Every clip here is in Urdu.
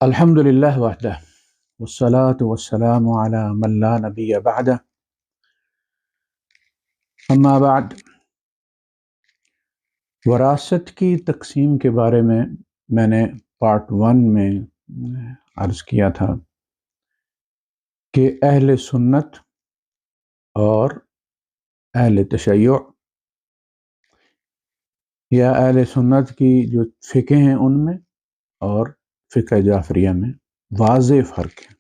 الحمد للہ وحدہ والصلاة والسلام علی من لا نبی بعدہ اما بعد۔ وراثت کی تقسیم کے بارے میں نے پارٹ 1 میں عرض کیا تھا کہ اہل سنت اور اہل تشیع یا اہل سنت کی جو فقہ ہیں ان میں اور فقہ جعفریہ میں واضح فرق ہے۔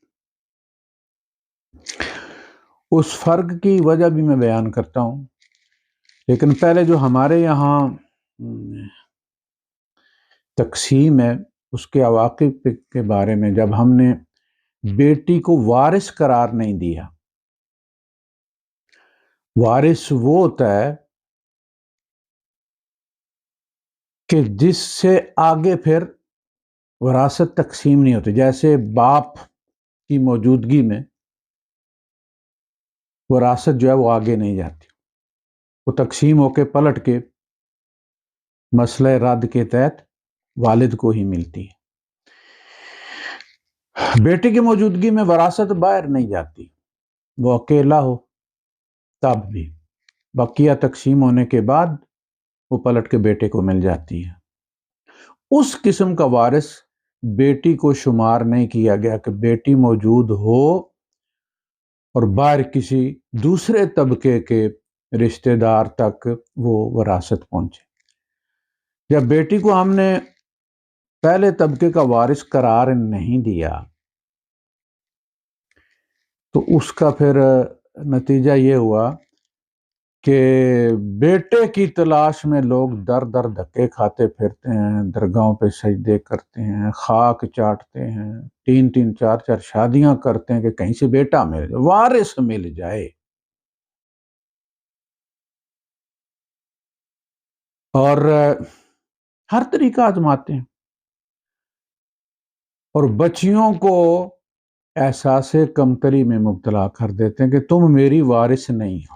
اس فرق کی وجہ بھی میں بیان کرتا ہوں، لیکن پہلے جو ہمارے یہاں تقسیم ہے اس کے عواقب کے بارے میں، جب ہم نے بیٹی کو وارث قرار نہیں دیا، وارث وہ ہوتا ہے کہ جس سے آگے پھر وراثت تقسیم نہیں ہوتی، جیسے باپ کی موجودگی میں وراثت جو ہے وہ آگے نہیں جاتی، وہ تقسیم ہو کے پلٹ کے مسئلہ رد کے تحت والد کو ہی ملتی ہے۔ بیٹے کی موجودگی میں وراثت باہر نہیں جاتی، وہ اکیلا ہو تب بھی بقیہ تقسیم ہونے کے بعد وہ پلٹ کے بیٹے کو مل جاتی ہے۔ اس قسم کا وارث بیٹی کو شمار نہیں کیا گیا کہ بیٹی موجود ہو اور باہر کسی دوسرے طبقے کے رشتہ دار تک وہ وراثت پہنچے۔ جب بیٹی کو ہم نے پہلے طبقے کا وارث قرار نہیں دیا تو اس کا پھر نتیجہ یہ ہوا کہ بیٹے کی تلاش میں لوگ در در دھکے کھاتے پھرتے ہیں، درگاہوں پہ سجدے کرتے ہیں، خاک چاٹتے ہیں، 3 4 شادیاں کرتے ہیں کہ کہیں سے بیٹا مل جائے، وارث مل جائے، اور ہر طریقہ آزماتے ہیں اور بچیوں کو احساس کمتری میں مبتلا کر دیتے ہیں کہ تم میری وارث نہیں ہو،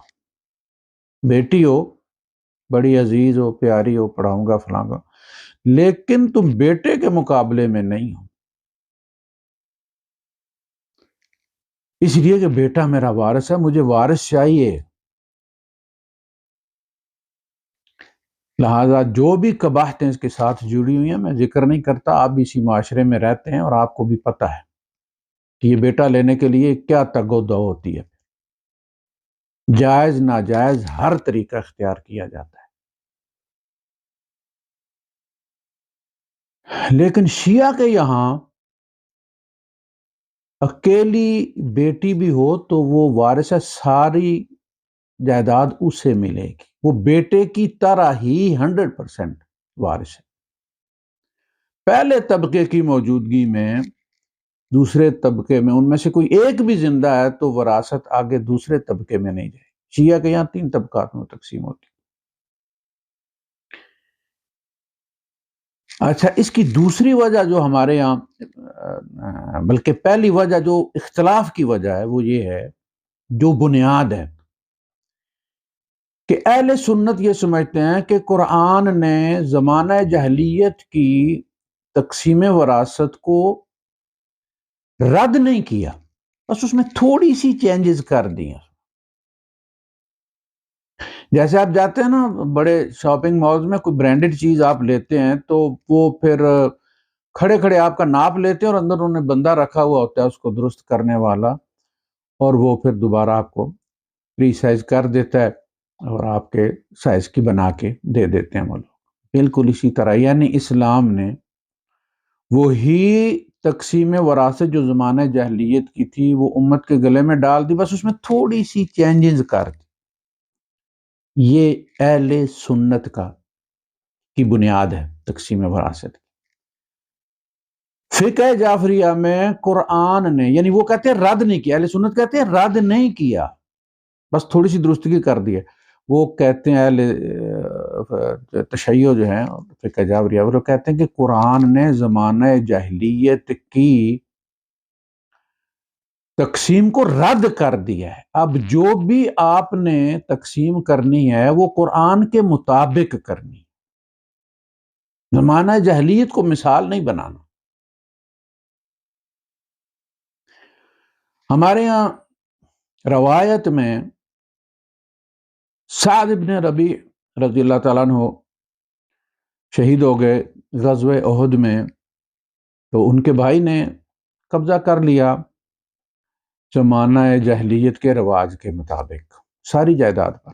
بیٹی ہو، بڑی عزیز ہو، پیاری ہو، پڑھاؤں گا فلاں گا، لیکن تم بیٹے کے مقابلے میں نہیں ہو، اس لیے کہ بیٹا میرا وارث ہے، مجھے وارث چاہیے۔ لہذا جو بھی قباحتیں اس کے ساتھ جڑی ہوئی ہیں میں ذکر نہیں کرتا، آپ بھی اسی معاشرے میں رہتے ہیں اور آپ کو بھی پتہ ہے کہ یہ بیٹا لینے کے لیے کیا تگ و دو ہوتی ہے، جائز ناجائز ہر طریقہ اختیار کیا جاتا ہے۔ لیکن شیعہ کے یہاں اکیلی بیٹی بھی ہو تو وہ وارث ہے، ساری جائیداد اسے ملے گی، وہ بیٹے کی طرح ہی 100% وارث ہے۔ پہلے طبقے کی موجودگی میں دوسرے طبقے میں ان میں سے کوئی ایک بھی زندہ ہے تو وراثت آگے دوسرے طبقے میں نہیں جائے۔ شیعہ کے یہاں 3 طبقات میں تقسیم ہوتی۔ اچھا، اس کی دوسری وجہ جو ہمارے یہاں، بلکہ پہلی وجہ جو اختلاف کی وجہ ہے وہ یہ ہے، جو بنیاد ہے، کہ اہل سنت یہ سمجھتے ہیں کہ قرآن نے زمانہ جاہلیت کی تقسیم وراثت کو رد نہیں کیا، بس اس میں تھوڑی سی چینجز کر دی ہیں۔ جیسے آپ جاتے ہیں نا بڑے شاپنگ مالز میں، کوئی برانڈڈ چیز آپ لیتے ہیں تو وہ پھر کھڑے کھڑے آپ کا ناپ لیتے ہیں اور اندر انہوں نے بندہ رکھا ہوا ہوتا ہے اس کو درست کرنے والا، اور وہ پھر دوبارہ آپ کو ری سائز کر دیتا ہے اور آپ کے سائز کی بنا کے دے دیتے ہیں وہ لوگ۔ بالکل اسی طرح یعنی اسلام نے وہی تقسیم وراثت جو زمانہ جاہلیت کی تھی وہ امت کے گلے میں ڈال دی، بس اس میں تھوڑی سی چینجز کر دی۔ یہ اہل سنت کی بنیاد ہے تقسیم وراثت۔ فقہ جعفریہ میں قرآن نے، یعنی وہ کہتے ہیں رد نہیں کیا، اہل سنت کہتے ہیں رد نہیں کیا، بس تھوڑی سی درستگی کر دی ہے۔ وہ کہتے ہیں اہل تشیع جو ہیں فقہ جعفریہ، وہ کہتے ہیں کہ قرآن نے زمانہ جاہلیت کی تقسیم کو رد کر دیا ہے، اب جو بھی آپ نے تقسیم کرنی ہے وہ قرآن کے مطابق کرنی ہے، زمانہ جاہلیت کو مثال نہیں بنانا۔ ہمارے یہاں روایت میں سعد ابن ربیع رضی اللہ تعالیٰ عنہ شہید ہو گئے غزوہ احد میں، تو ان کے بھائی نے قبضہ کر لیا زمانہ جاہلیت کے رواج کے مطابق ساری جائیداد پر۔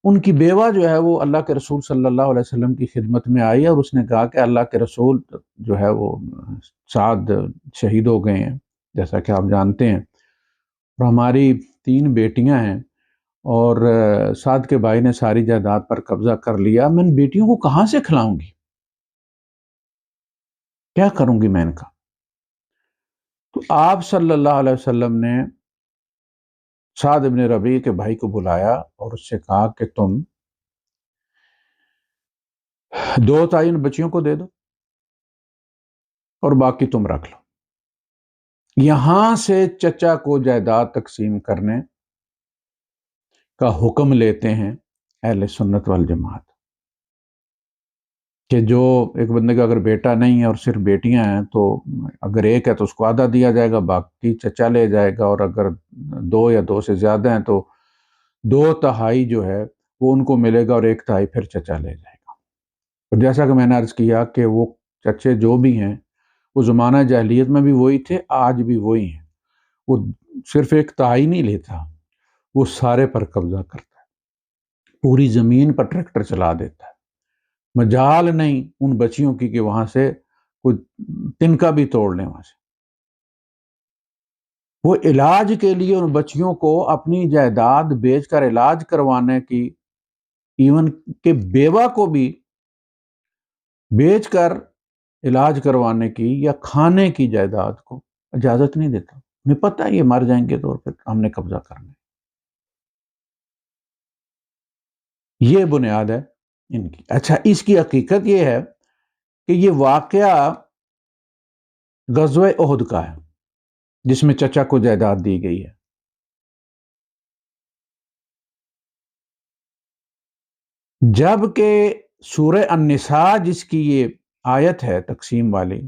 ان کی بیوہ جو ہے وہ اللہ کے رسول صلی اللہ علیہ وسلم کی خدمت میں آئی اور اس نے کہا کہ اللہ کے رسول جو ہے وہ سعد شہید ہو گئے ہیں، جیسا کہ آپ جانتے ہیں، اور ہماری 3 بیٹیاں ہیں اور سعد کے بھائی نے ساری جائیداد پر قبضہ کر لیا، میں ان بیٹیوں کو کہاں سے کھلاؤں گی، کیا کروں گی میں ان کا؟ تو آپ صلی اللہ علیہ وسلم نے سعد ابن ربیع کے بھائی کو بلایا اور اس سے کہا کہ تم 2 تعین بچیوں کو دے دو اور باقی تم رکھ لو۔ یہاں سے چچا کو جائیداد تقسیم کرنے کا حکم لیتے ہیں اہل سنت والجماعت، کہ جو ایک بندے کا اگر بیٹا نہیں ہے اور صرف بیٹیاں ہیں تو اگر ایک ہے تو اس کو آدھا دیا جائے گا، باقی چچا لے جائے گا، اور اگر 2 یا 2 سے زیادہ ہیں تو 2/3 جو ہے وہ ان کو ملے گا اور 1/3 پھر چچا لے جائے گا۔ اور جیسا کہ میں نے عرض کیا کہ وہ چچے جو بھی ہیں وہ زمانہ جاہلیت میں بھی وہی تھے، آج بھی وہی ہیں، وہ صرف 1/3 نہیں لیتا، وہ سارے پر قبضہ کرتا ہے، پوری زمین پر ٹریکٹر چلا دیتا ہے، مجال نہیں ان بچیوں کی کہ وہاں سے کوئی تنکا بھی توڑ لیں وہاں سے۔ وہ علاج کے لیے ان بچیوں کو اپنی جائیداد بیچ کر علاج کروانے کی، ایون کہ بیوہ کو بھی بیچ کر علاج کروانے کی یا کھانے کی جائیداد کو اجازت نہیں دیتا، انہیں پتہ ہے یہ مر جائیں گے تو پھر ہم نے قبضہ کرنا ہے۔ یہ بنیاد ہے ان کی۔ اچھا، اس کی حقیقت یہ ہے کہ یہ واقعہ غزوہ احد کا ہے جس میں چچا کو جائیداد دی گئی ہے۔ جبکہ سورہ النساء جس کی یہ آیت ہے تقسیم والی،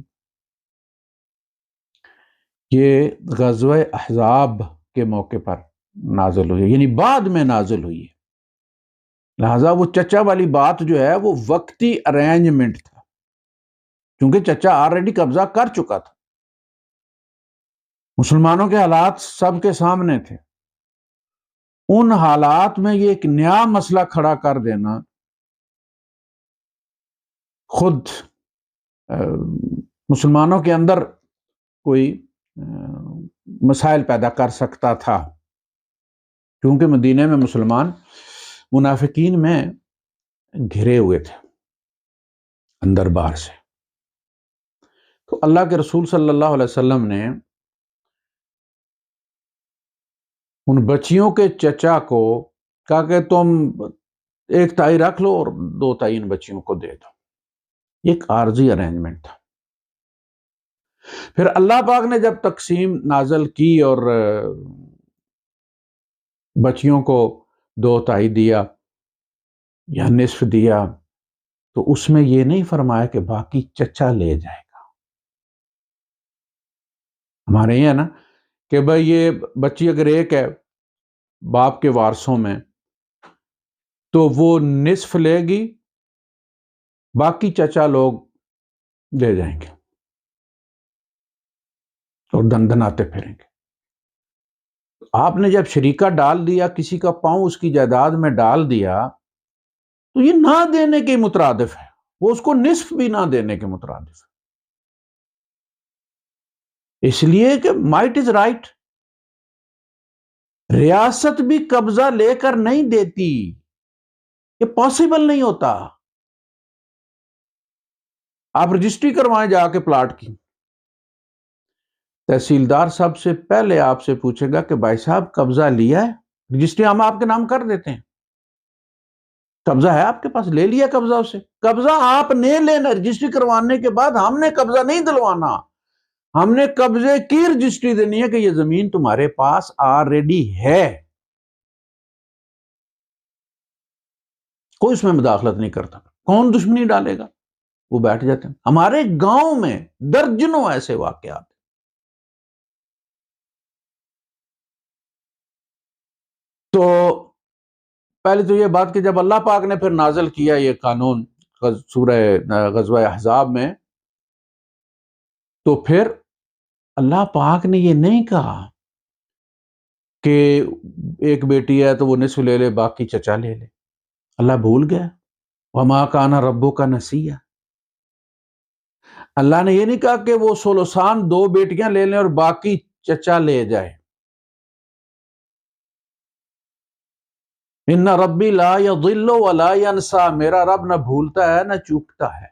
یہ غزوہ احزاب کے موقع پر نازل ہوئی، یعنی بعد میں نازل ہوئی ہے، لہذا وہ چچا والی بات جو ہے وہ وقتی ارینجمنٹ تھا، کیونکہ چچا آلریڈی قبضہ کر چکا تھا، مسلمانوں کے حالات سب کے سامنے تھے، ان حالات میں یہ ایک نیا مسئلہ کھڑا کر دینا خود مسلمانوں کے اندر کوئی مسائل پیدا کر سکتا تھا، کیونکہ مدینے میں مسلمان منافقین میں گھرے ہوئے تھے اندر باہر سے۔ تو اللہ کے رسول صلی اللہ علیہ وسلم نے ان بچیوں کے چچا کو کہا کہ تم 1/3 رکھ لو اور 2/3 ان بچیوں کو دے دو، یہ ایک عارضی ارینجمنٹ تھا۔ پھر اللہ پاک نے جب تقسیم نازل کی اور بچیوں کو 2/3 دیا یا نصف دیا، تو اس میں یہ نہیں فرمایا کہ باقی چچا لے جائے گا۔ ہمارے یہ ہے نا کہ بھئی یہ بچی اگر ایک ہے باپ کے وارثوں میں تو وہ نصف لے گی، باقی چچا لوگ لے جائیں گے اور دندناتے پھریں گے۔ آپ نے جب شریکہ ڈال دیا، کسی کا پاؤں اس کی جائیداد میں ڈال دیا، تو یہ نہ دینے کے مترادف ہے، وہ اس کو نصف بھی نہ دینے کے مترادف ہے، اس لیے کہ مائٹ از رائٹ، ریاست بھی قبضہ لے کر نہیں دیتی، یہ پاسبل نہیں ہوتا۔ آپ رجسٹری کروائیں جا کے پلاٹ کی، تحصیلدار سب سے پہلے آپ سے پوچھے گا کہ بھائی صاحب قبضہ لیا ہے؟ رجسٹری ہم آپ کے نام کر دیتے ہیں، قبضہ ہے آپ کے پاس، لے لیا قبضہ اسے؟ قبضہ آپ نے لینا، رجسٹری کروانے کے بعد ہم نے قبضہ نہیں دلوانا، ہم نے قبضے کی رجسٹری دینی ہے کہ یہ زمین تمہارے پاس آلریڈی ہے، کوئی اس میں مداخلت نہیں کرتا، کون دشمنی ڈالے گا؟ وہ بیٹھ جاتے ہیں. ہمارے گاؤں میں درجنوں ایسے واقعات. تو پہلے تو یہ بات کہ جب اللہ پاک نے پھر نازل کیا یہ قانون سورہ غزوہ احزاب میں، تو پھر اللہ پاک نے یہ نہیں کہا کہ ایک بیٹی ہے تو وہ نصف لے لے باقی چچا لے لے. اللہ بھول گیا. وما کان ربک نسیہ. اللہ نے یہ نہیں کہا کہ وہ سولوسان 2 بیٹیاں لے لیں اور باقی چچا لے جائے. ان ربی لا یضل ولا ینسا. میرا رب نہ بھولتا ہے نہ چوکتا ہے.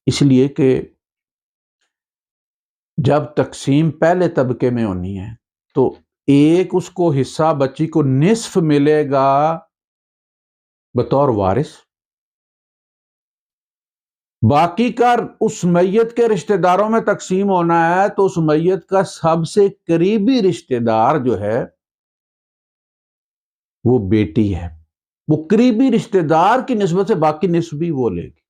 اس لیے کہ جب تقسیم پہلے طبقے میں ہونی ہے تو ایک اس کو حصہ بچی کو نصف ملے گا بطور وارث، باقی کا اس میت کے رشتہ داروں میں تقسیم ہونا ہے تو اس میت کا سب سے قریبی رشتہ دار جو ہے وہ بیٹی ہے. وہ قریبی رشتہ دار کی نسبت سے باقی نصف بھی وہ لے گی،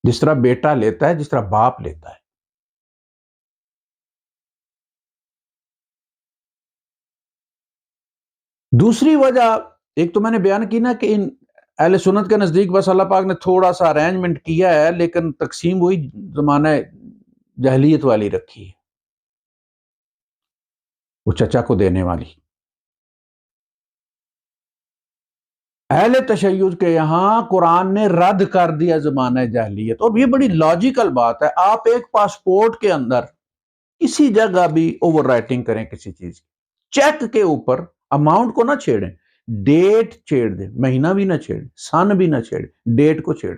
جس طرح بیٹا لیتا ہے، جس طرح باپ لیتا ہے. دوسری وجہ ایک تو میں نے بیان کی نا کہ ان اہل سنت کے نزدیک بس اللہ پاک نے تھوڑا سا ارینجمنٹ کیا ہے، لیکن تقسیم وہی زمانہ جاہلیت والی رکھی ہے، وہ چچا کو دینے والی. اہل تشیع کے یہاں قرآن نے رد کر دیا زمانہ جاہلیت. اور یہ بڑی لاجیکل بات ہے. آپ ایک پاسپورٹ کے اندر کسی جگہ بھی اوور رائٹنگ کریں کسی چیز کی، چیک کے اوپر اماؤنٹ کو نہ چھیڑیں، ڈیٹ چھیڑ دیں، مہینہ بھی نہ چھیڑیں، سن بھی نہ چھیڑیں، ڈیٹ کو چھیڑ،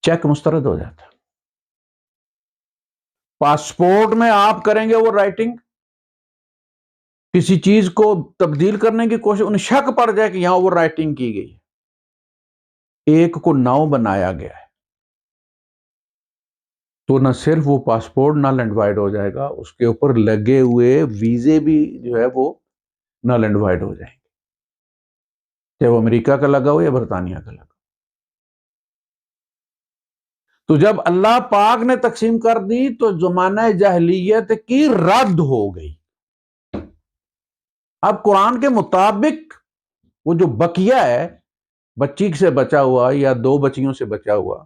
چیک مسترد ہو جاتا ہے. پاسپورٹ میں آپ کریں گے اوور رائٹنگ، کسی چیز کو تبدیل کرنے کی کوشش، انہیں شک پڑ جائے کہ یہاں اوور رائٹنگ کی گئی، ایک کو 9 بنایا گیا ہے، تو نہ صرف وہ پاسپورٹ نل اینڈ وائڈ ہو جائے گا، اس کے اوپر لگے ہوئے ویزے بھی جو ہے وہ نل اینڈ وائڈ ہو جائیں گے، چاہے وہ امریکہ کا لگا ہو یا برطانیہ کا لگا ہو. تو جب اللہ پاک نے تقسیم کر دی تو زمانہ جاہلیت کی رد ہو گئی. اب قرآن کے مطابق وہ جو بقیہ ہے، بچی سے بچا ہوا یا 2 بچیوں سے بچا ہوا،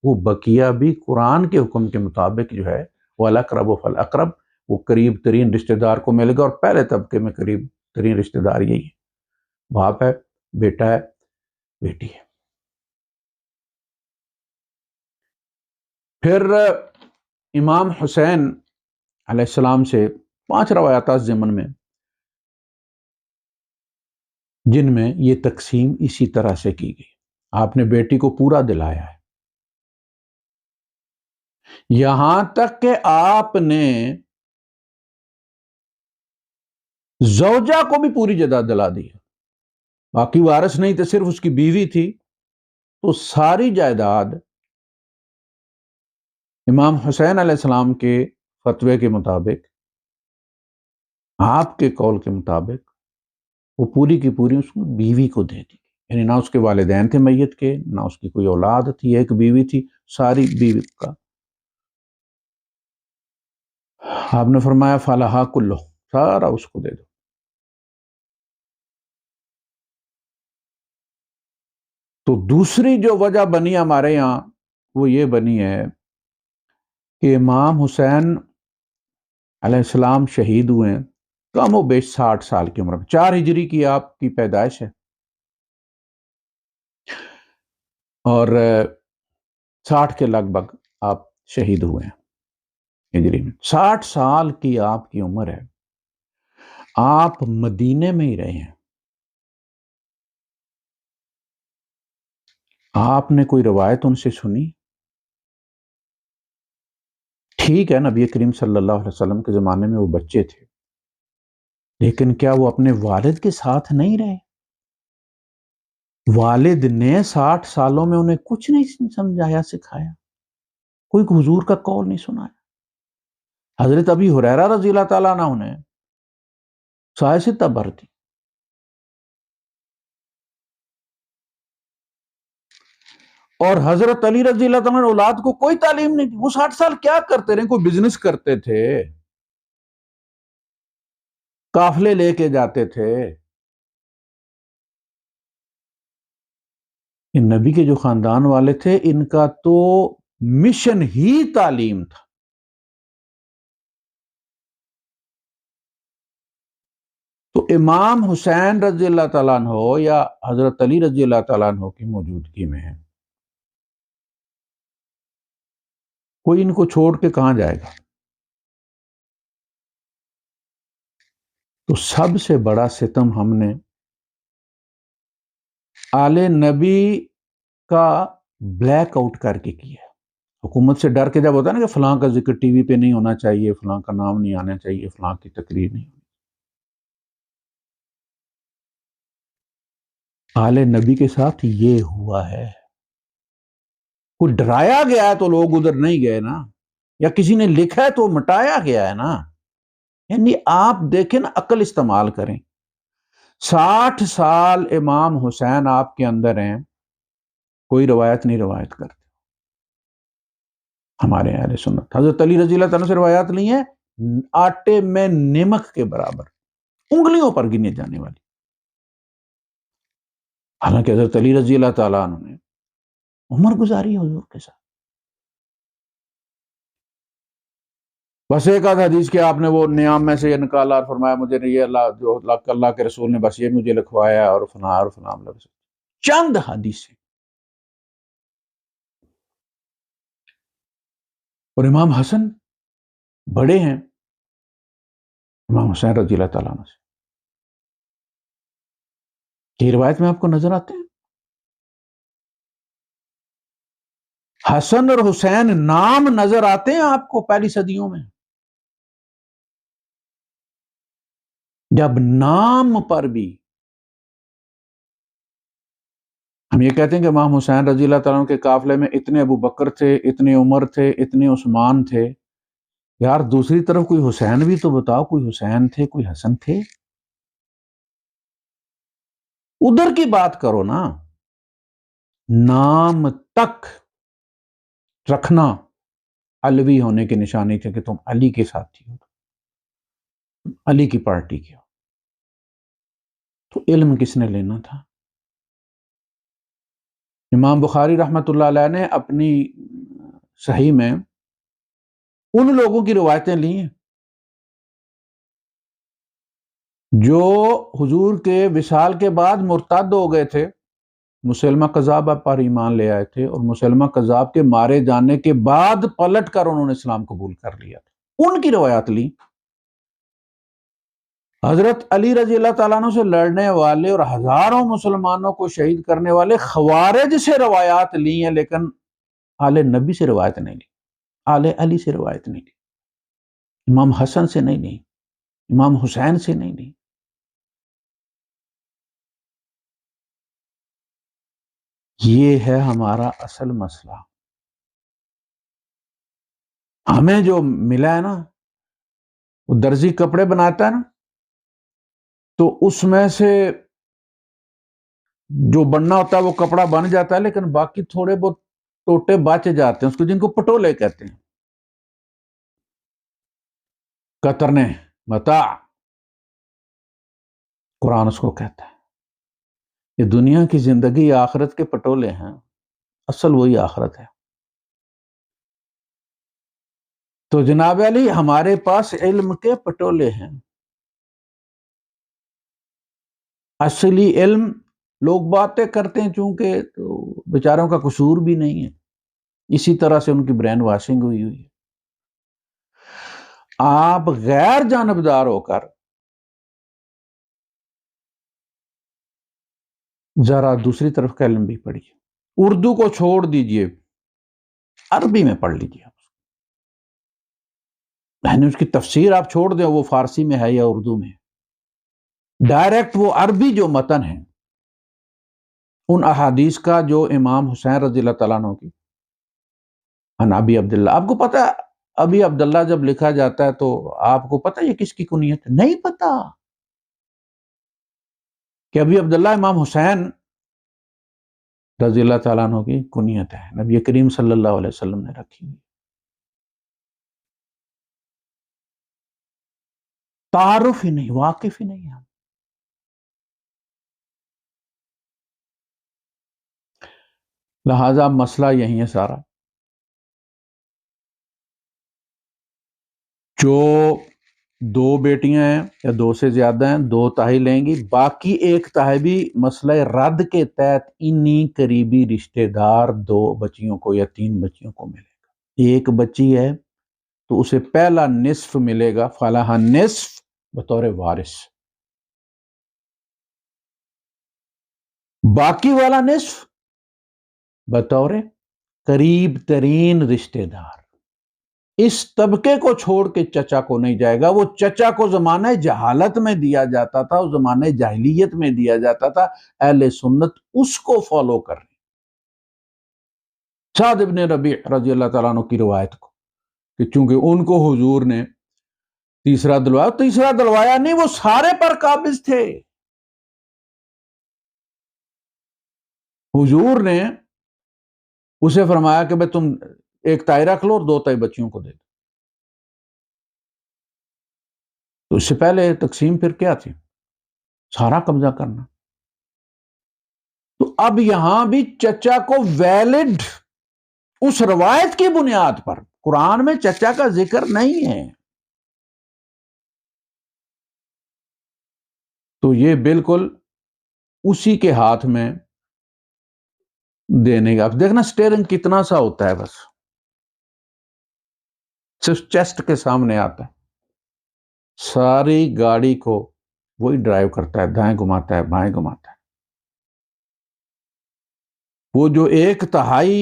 وہ بقیہ بھی قرآن کے حکم کے مطابق جو ہے وہ الاقرب فالاقرب، وہ قریب ترین رشتہ دار کو ملے گا. اور پہلے طبقے میں قریب ترین رشتہ دار یہی ہے، باپ ہے، بیٹا ہے، بیٹی ہے. پھر امام حسین علیہ السلام سے 5 روایات ضمن میں، جن میں یہ تقسیم اسی طرح سے کی گئی. آپ نے بیٹی کو پورا دلایا ہے، یہاں تک کہ آپ نے زوجہ کو بھی پوری جائیداد دلا دی. باقی وارث نہیں تھے، صرف اس کی بیوی تھی، تو ساری جائیداد امام حسین علیہ السلام کے فتوے کے مطابق، آپ کے قول کے مطابق، وہ پوری کی پوری اس کو بیوی کو دے دی. یعنی نہ اس کے والدین تھے میت کے، نہ اس کی کوئی اولاد تھی، ایک بیوی تھی، ساری بیوی کا. آپ نے فرمایا فَلَهَا كُلُّهُ، سارا اس کو دے دو. تو دوسری جو وجہ بنی ہمارے یہاں وہ یہ بنی ہے کہ امام حسین علیہ السلام شہید ہوئے ہیں کم و بیش 60 سال کی عمر میں، 4 ہجری کی آپ کی پیدائش ہے، اور 60 کے لگ بھگ آپ شہید ہوئے ہیں ہجری میں. 60 سال کی آپ کی عمر ہے، آپ مدینے میں ہی رہے ہیں. آپ نے کوئی روایت ان سے سنی؟ ٹھیک ہے نبی کریم صلی اللہ علیہ وسلم کے زمانے میں وہ بچے تھے، لیکن کیا وہ اپنے والد کے ساتھ نہیں رہے؟ والد نے 60 سالوں میں انہیں کچھ نہیں سمجھایا سکھایا، کوئی حضور کا قول نہیں سنایا. حضرت ابی ہریرہ رضی اللہ تعالیٰ عنہ نے سائے ستہ بھر دی، اور حضرت علی رضی اللہ تعالیٰ نے اولاد کو کوئی تعلیم نہیں دی. وہ 60 سال کیا کرتے رہے؟ کوئی بزنس کرتے تھے، قافلے لے کے جاتے تھے. ان نبی کے جو خاندان والے تھے ان کا تو مشن ہی تعلیم تھا. تو امام حسین رضی اللہ تعالیٰ عنہ یا حضرت علی رضی اللہ تعالیٰ عنہ کی موجودگی میں ہے، کوئی ان کو چھوڑ کے کہاں جائے گا؟ تو سب سے بڑا ستم ہم نے آل نبی کا بلیک آؤٹ کر کے کیا. حکومت سے ڈر کے جب ہوتا ہے نا کہ فلاں کا ذکر ٹی وی پہ نہیں ہونا چاہیے، فلاں کا نام نہیں آنا چاہیے، فلاں کی تقریر نہیں. آل نبی کے ساتھ یہ ہوا ہے. کوئی ڈرایا گیا ہے تو لوگ ادھر نہیں گئے نا، یا کسی نے لکھا ہے تو مٹایا گیا ہے نا. یعنی آپ دیکھیں نا، عقل استعمال کریں. 60 سال امام حسین آپ کے اندر ہیں، کوئی روایت نہیں روایت کرتے. ہمارے اہل سنت حضرت علی رضی اللہ تعالیٰ سے روایات نہیں ہے آٹے میں نمک کے برابر، انگلیوں پر گنے جانے والی. حالانکہ حضرت علی رضی اللہ تعالیٰ عنہ نے عمر گزاری حضور کے ساتھ. بس ایک آدھ حدیث کے آپ نے وہ نیام میں سے یہ نکالا اور فرمایا مجھے یہ اللہ کے رسول نے بس یہ مجھے لکھوایا اور فلاں اور فلاں لفظ. چند حدیثیں. اور امام حسن بڑے ہیں امام حسین رضی اللہ تعالیٰ عنہ سے. یہ روایت میں آپ کو نظر آتے ہیں. حسن اور حسین نام نظر آتے ہیں آپ کو پہلی صدیوں میں. جب نام پر بھی ہم یہ کہتے ہیں کہ امام حسین رضی اللہ تعالیٰ عنہ کے قافلے میں اتنے ابو بکر تھے، اتنے عمر تھے، اتنے عثمان تھے. یار دوسری طرف کوئی حسین بھی تو بتاؤ، کوئی حسین تھے، کوئی حسن تھے. ادھر کی بات کرو نا. نام تک رکھنا علوی ہونے کی نشانی تھے کہ تم علی کے ساتھی ہو، علی کی پارٹی کی ہو. تو علم کس نے لینا تھا؟ امام بخاری رحمۃ اللہ علیہ نے اپنی صحیح میں ان لوگوں کی روایتیں لی ہیں جو حضور کے وصال کے بعد مرتد ہو گئے تھے، مسلمہ کذاب پر ایمان لے آئے تھے، اور مسلمہ کذاب کے مارے جانے کے بعد پلٹ کر انہوں نے اسلام قبول کر لیا تھا. ان کی روایات لی. حضرت علی رضی اللہ تعالیٰ عنہ سے لڑنے والے اور ہزاروں مسلمانوں کو شہید کرنے والے خوارج سے روایات لی ہیں، لیکن آل نبی سے روایت نہیں لی، آل علی سے روایت نہیں لی، امام حسن سے نہیں لی، امام حسین سے نہیں لی. یہ ہے ہمارا اصل مسئلہ. ہمیں جو ملا ہے نا، وہ درزی کپڑے بناتا ہے نا، تو اس میں سے جو بننا ہوتا ہے وہ کپڑا بن جاتا ہے، لیکن باقی تھوڑے بہت ٹوٹے بچ جاتے ہیں، اس کو جن کو پٹولے کہتے ہیں. کترنے متاع قرآن اس کو کہتا ہے. یہ دنیا کی زندگی آخرت کے پٹولے ہیں، اصل وہی آخرت ہے. تو جناب علی ہمارے پاس علم کے پٹولے ہیں. اصلی علم لوگ باتیں کرتے ہیں چونکہ تو بیچاروں کا قصور بھی نہیں ہے، اسی طرح سے ان کی برین واشنگ ہوئی ہے. آپ غیر جانبدار ہو کر ذرا دوسری طرف کا علم بھی پڑھیے. اردو کو چھوڑ دیجئے، عربی میں پڑھ لیجئے. یعنی اس کی تفسیر آپ چھوڑ دیں وہ فارسی میں ہے یا اردو میں، ڈائریکٹ وہ عربی جو متن ہے ان احادیث کا جو امام حسین رضی اللہ تعالیٰ عنہ کی عن ابی عبداللہ. آپ کو پتا ابی عبداللہ جب لکھا جاتا ہے تو آپ کو پتا یہ کس کی کنیت؟ نہیں پتا کہ ابی عبداللہ امام حسین رضی اللہ تعالیٰ عنہ کی کنیت ہے، نبی کریم صلی اللہ علیہ وسلم نے رکھی ہوئی۔ تعارف ہی نہیں، واقف ہی نہیں ہم۔ لہذا مسئلہ یہی ہے سارا، جو دو بیٹیاں ہیں یا دو سے زیادہ ہیں، 2 تہائی لیں گی، باقی 1 تہائی بھی مسئلہ رد کے تحت انہی قریبی رشتہ دار 2 بچیوں کو یا 3 بچیوں کو ملے گا۔ 1 بچی ہے تو اسے پہلا نصف ملے گا، فلاح نصف بطور وارث، باقی والا نصف بطور قریب ترین رشتہ دار۔ اس طبقے کو چھوڑ کے چچا کو نہیں جائے گا، وہ چچا کو زمانہ جہالت میں دیا جاتا تھا، اس زمانہ جاہلیت میں دیا جاتا تھا، اہل سنت اس کو فالو کر رہے۔ سعد ابن ربیع رضی اللہ تعالیٰ عنہ کی روایت کو کہ چونکہ ان کو حضور نے تیسرا دلوایا نہیں، وہ سارے پر قابض تھے، حضور نے اسے فرمایا کہ بھئی تم 1 تائی رکھ لو اور 2 تائی بچیوں کو دے دو۔ تو اس سے پہلے تقسیم پھر کیا تھی؟ سارا قبضہ کرنا۔ تو اب یہاں بھی چچا کو ویلڈ اس روایت کی بنیاد پر، قرآن میں چچا کا ذکر نہیں ہے، تو یہ بالکل اسی کے ہاتھ میں دینے گا۔ اب دیکھنا سٹیئرنگ کتنا سا ہوتا ہے، بس صرف چیسٹ کے سامنے آتا ہے، ساری گاڑی کو وہی ڈرائیو کرتا ہے، دائیں گھماتا ہے بائیں گھماتا ہے۔ وہ جو 1 تہائی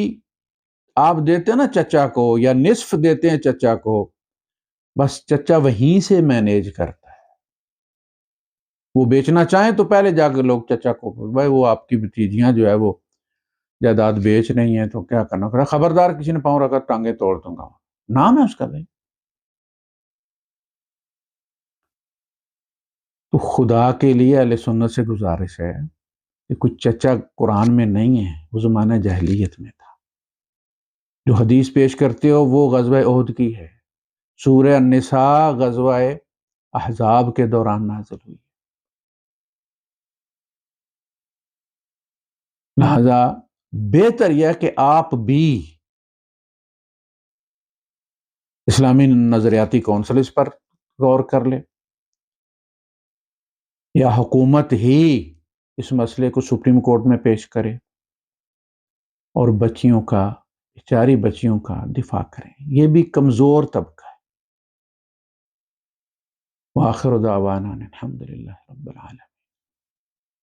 آپ دیتے ہیں نا چچا کو یا نصف دیتے ہیں چچا کو، بس چچا وہیں سے مینیج کرتا ہے۔ وہ بیچنا چاہیں تو پہلے جا کے لوگ چچا کو، بھائی وہ آپ کی بھتیجیاں جو ہے وہ جائیداد بیچ رہی ہیں تو کیا کرنا، خبردار کسی نے پاؤں رکھا ٹانگیں توڑ دوں گا، نام ہے اس کا بھائی۔ تو خدا کے لیے اہل سنت سے گزارش ہے کہ کچھ چچا قرآن میں نہیں ہے، وہ زمانہ جاہلیت میں تھا۔ جو حدیث پیش کرتے ہو وہ غزوہ احد کی ہے، سورہ النساء غزوہ احزاب کے دوران نازل ہوئی، لہذا بہتر یہ کہ آپ بھی اسلامی نظریاتی کونسل اس پر غور کر لے، یا حکومت ہی اس مسئلے کو سپریم کورٹ میں پیش کرے اور بچیوں کا، بیچاری بچیوں کا دفاع کریں۔ یہ بھی کمزور طبقہ ہے۔ وآخر دعوانا الحمدللہ رب العالمین۔